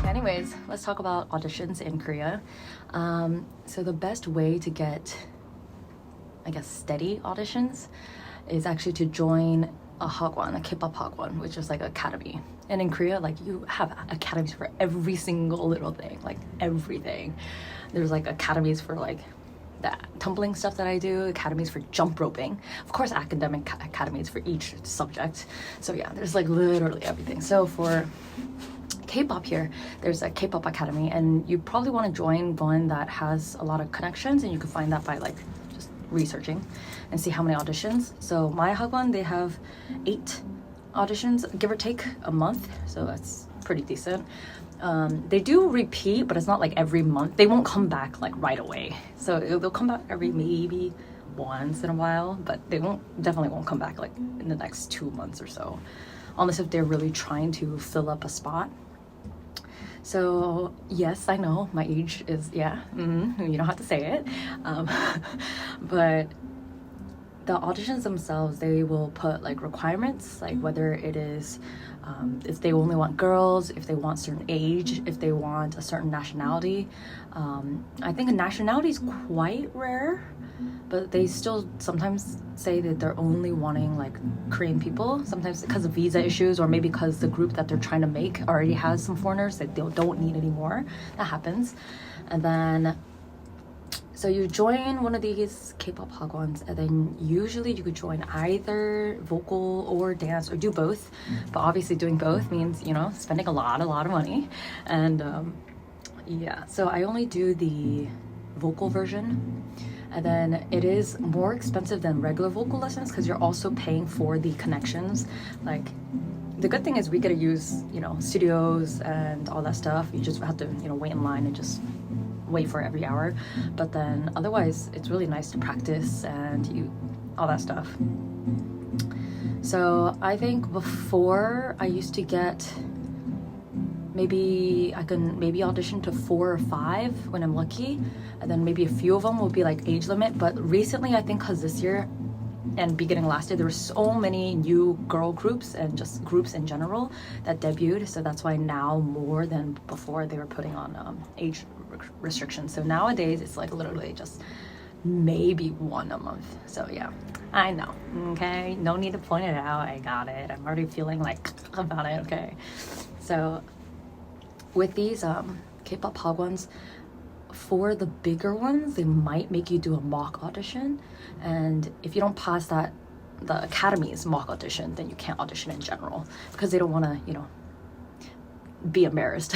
Anyways, let's talk about auditions in Korea. So the best way to get, I guess, steady auditions is actually to join a hagwon, a Kpop hagwon, which is like an academy. And in Korea, like, you have academies for every single little thing, like everything. There's like academies for like the tumbling stuff that I do, academies for jump roping, of course academic academies for each subject. So yeah, there's like literally everything. So for K-pop here, there's a K-pop academy, and you probably want to join one that has a lot of connections, and you can find that by like just researching and see how many auditions. So my hagwon, they have 8 auditions, give or take a month, so that's pretty decent. They do repeat, but it's not like every month. They won't come back like right away. So they'll come back every maybe once in a while, but they definitely won't come back like in the next 2 months or so, unless if they're really trying to fill up a spot. So yes, I know my age is, yeah, you don't have to say it. But the auditions themselves, they will put like requirements, like whether it is if they only want girls, if they want certain age, if they want a certain nationality. I think a nationality is quite rare, but they still sometimes say that they're only wanting like Korean people, sometimes because of visa issues, or maybe because the group that they're trying to make already has some foreigners that they don't need anymore. That happens. And then so you join one of these K-pop hagwons, and then usually you could join either vocal or dance, or do both. But obviously doing both means, you know, spending a lot of money. And yeah, so I only do the vocal version, and then it is more expensive than regular vocal lessons because you're also paying for the connections. Like, the good thing is we get to use, you know, studios and all that stuff. You just have to, you know, wait in line and just wait for every hour. But then otherwise it's really nice to practice and all that stuff. So I think before I used to get maybe audition to 4 or 5 when I'm lucky, and then maybe a few of them will be like age limit. But recently, I think because this year and beginning last year, there were so many new girl groups and just groups in general that debuted, so that's why now more than before they were putting on age restrictions. So nowadays it's like literally just maybe 1 a month. So yeah, I know, okay, no need to point it out, I got it, I'm already feeling like about it, okay. So with these K-pop hagwons, for the bigger ones, they might make you do a mock audition, and if you don't pass that, the academy's mock audition, then you can't audition in general because they don't want to, you know, be embarrassed.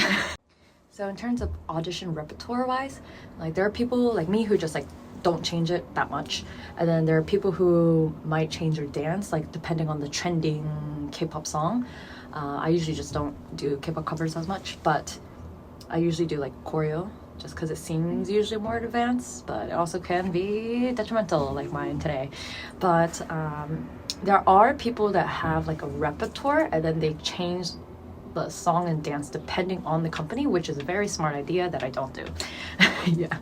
So in terms of audition repertoire wise, like there are people like me who just like don't change it that much, and then there are people who might change their dance like depending on the trending K-pop song. I usually just don't do K-pop covers as much, but I usually do like choreo, just because it seems usually more advanced, but it also can be detrimental like mine today. But there are people that have like a repertoire and then they change the song and dance depending on the company, which is a very smart idea that I don't do. Yeah.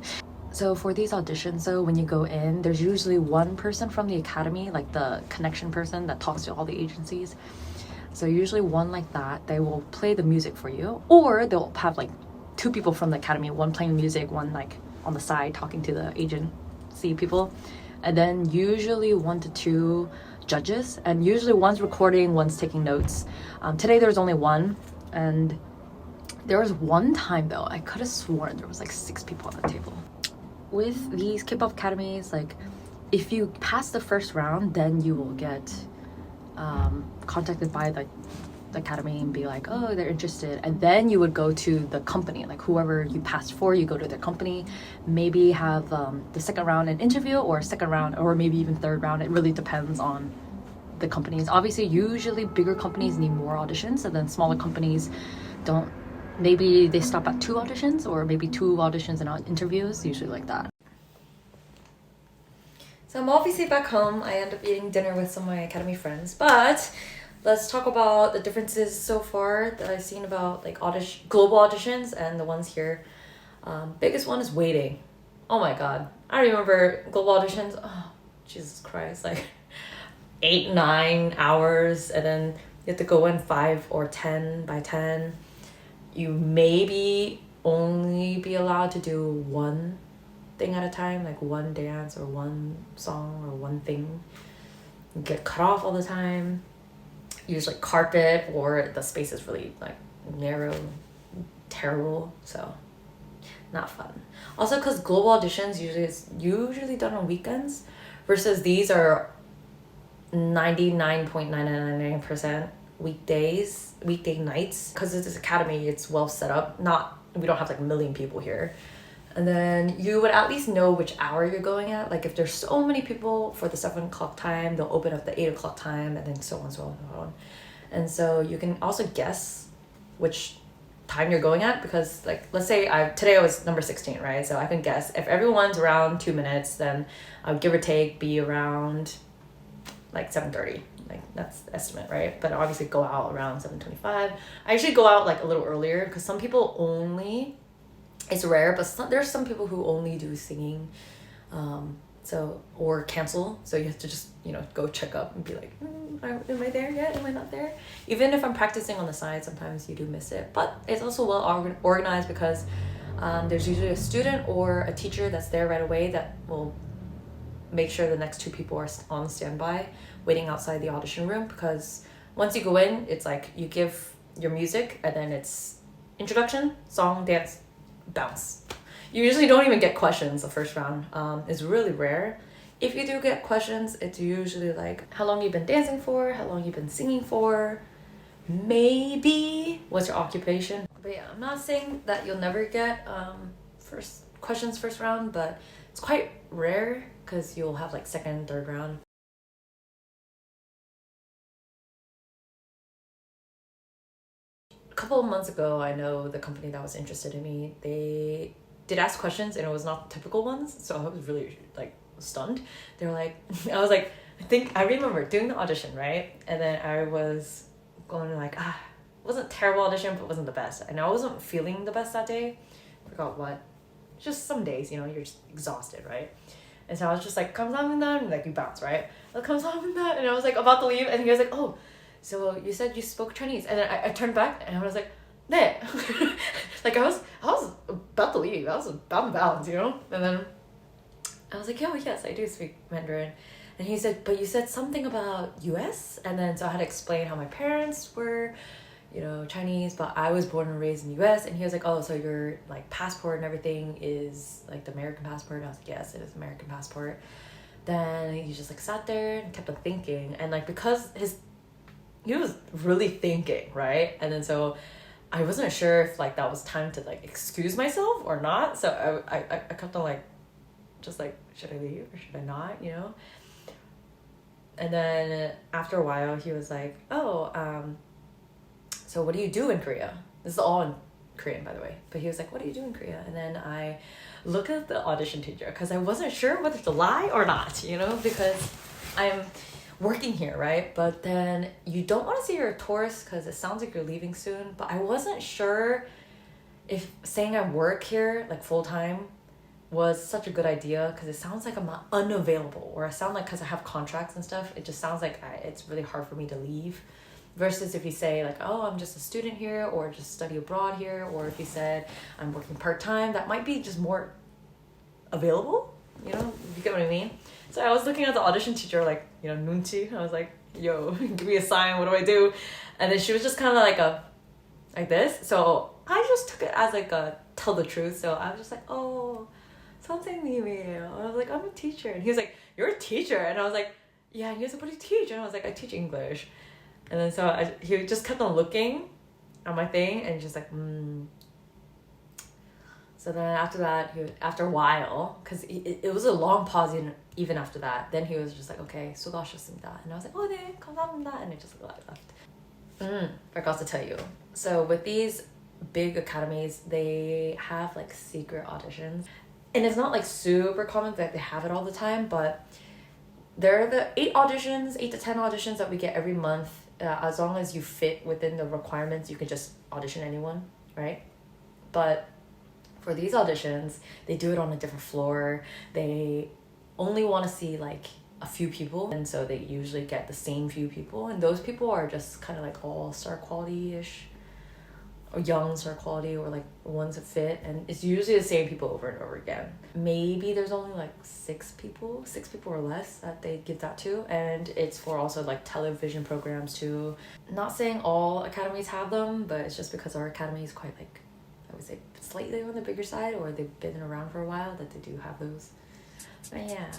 So for these auditions, so when you go in, there's usually one person from the academy, like the connection person that talks to all the agencies. So usually one like that, they will play the music for you, or they'll have like 2 people from the academy, one playing music, one like on the side talking to the agency people, and then usually 1 to 2 judges, and usually one's recording, one's taking notes. Today there was only one, and there was one time though I could have sworn there was like 6 people on the table. With these K-pop academies, like if you pass the first round, then you will get contacted by the academy and be like, oh, they're interested, and then you would go to the company, like whoever you passed for, you go to their company, maybe have the second round an interview, or second round, or maybe even third round. It really depends on the companies. Obviously usually bigger companies need more auditions, and then smaller companies don't. Maybe they stop at 2 auditions, or maybe 2 auditions and interviews, usually like that. So I'm obviously back home. I end up eating dinner with some of my academy friends, but let's talk about the differences so far that I've seen about like global auditions and the ones here. Biggest one is waiting. Oh my god, I remember global auditions. Oh, Jesus Christ, like 8-9 hours, and then You have to go in 5 or 10 by 10. You maybe only be allowed to do one thing at a time, like one dance or one song or one thing. You get cut off all the time. Use like carpet, or the space is really like narrow, terrible, so not fun. Also, because global auditions it's usually done on weekends, versus these are 99.999% weekday nights. Because it's this academy, it's well set up. We don't have like a million people here. And then you would at least know which hour you're going at. Like if there's so many people for the 7 o'clock time, they'll open up the 8 o'clock time, and then so on and so on and so on. And so you can also guess which time you're going at, because like let's say today I was number 16, right? So I can guess if everyone's around 2 minutes, then I would give or take be around like 7:30. Like that's the estimate, right? But I obviously go out around 7:25. I actually go out like a little earlier, because some people only, it's rare, but there's some people who only do singing, or cancel. So you have to just, go check up and be like, am I there yet? Am I not there? Even if I'm practicing on the side, sometimes you do miss it. But it's also well organized, because there's usually a student or a teacher that's there right away that will make sure the next 2 people are on standby, waiting outside the audition room. Because once you go in, it's like you give your music, and then it's introduction, song, dance, bounce. You usually don't even get questions the first round. It's really rare. If you do get questions, it's usually like how long you've been dancing for, how long you've been singing for, maybe what's your occupation. But yeah, I'm not saying that you'll never get first round, but it's quite rare, because you'll have like second and third round. A couple of months ago, I know the company that was interested in me, they did ask questions, and it was not typical ones, so I was really like stunned. They were like, I was like, I remember doing the audition, right? And then I was going like, it wasn't a terrible audition, but it wasn't the best, and I wasn't feeling the best that day. Forgot what. Just some days, you're just exhausted, right? And so I was just like, 감사합니다, and like you bounce, right? Like, 감사합니다, and I was like about to leave, and he was like, oh, so you said you spoke Chinese. And then I turned back, and I was like, 네. Like I was about to leave. I was about to bounce, And then I was like, oh yes, I do speak Mandarin. And he said, but you said something about US? And then so I had to explain how my parents were, Chinese, but I was born and raised in the US. And he was like, oh, so your like passport and everything is like the American passport? And I was like, yes, it is American passport. Then he just like sat there and kept on thinking, and like because he was really thinking, right? And then so I wasn't sure if like that was time to like excuse myself or not. So I kept on like, just like, should I leave or should I not, And then after a while he was like, oh, so what do you do in Korea? This is all in Korean, by the way. But he was like, what do you do in Korea? And then I looked at the audition teacher, because I wasn't sure whether to lie or not, because I'm working here, right? But then you don't want to say you're a tourist, because it sounds like you're leaving soon. But I wasn't sure if saying I work here like full-time was such a good idea, because it sounds like I'm not unavailable, or I sound like, because I have contracts and stuff, it just sounds like it's really hard for me to leave. Versus if you say like, oh, I'm just a student here, or just study abroad here, or if you said I'm working part-time, that might be just more available, you get what I mean? So I was looking at the audition teacher like, 눈치. I was like, yo, give me a sign, what do I do? And then she was just kind of like this. So I just took it as like a tell the truth. So I was just like, oh, 선생님이에요. I was like, I'm a teacher. And he was like, you're a teacher? And I was like, yeah. And he was like, what do you teach? And I was like, I teach English. And then so he just kept on looking at my thing, and just like, So then after that, after a while, because it was a long pause even after that, then he was just like, okay, 수고하셨습니다. And I was like, oh, 네, 감사합니다. And it just left. Forgot to tell you. So with these big academies, they have like secret auditions. And it's not like super common that they have it all the time, but there are the 8 to 10 auditions that we get every month. As long as you fit within the requirements, you can just audition anyone, right? But for these auditions, they do it on a different floor. They only want to see like a few people, and so they usually get the same few people, and those people are just kind of like all star quality-ish, or young star quality, or like ones that fit, and it's usually the same people over and over again. Maybe there's only like six people or less that they give that to, and it's for also like television programs too. Not saying all academies have them, but it's just because our academy is quite like, I would say, slightly on the bigger side, or they've been around for a while, that they do have those. But yeah.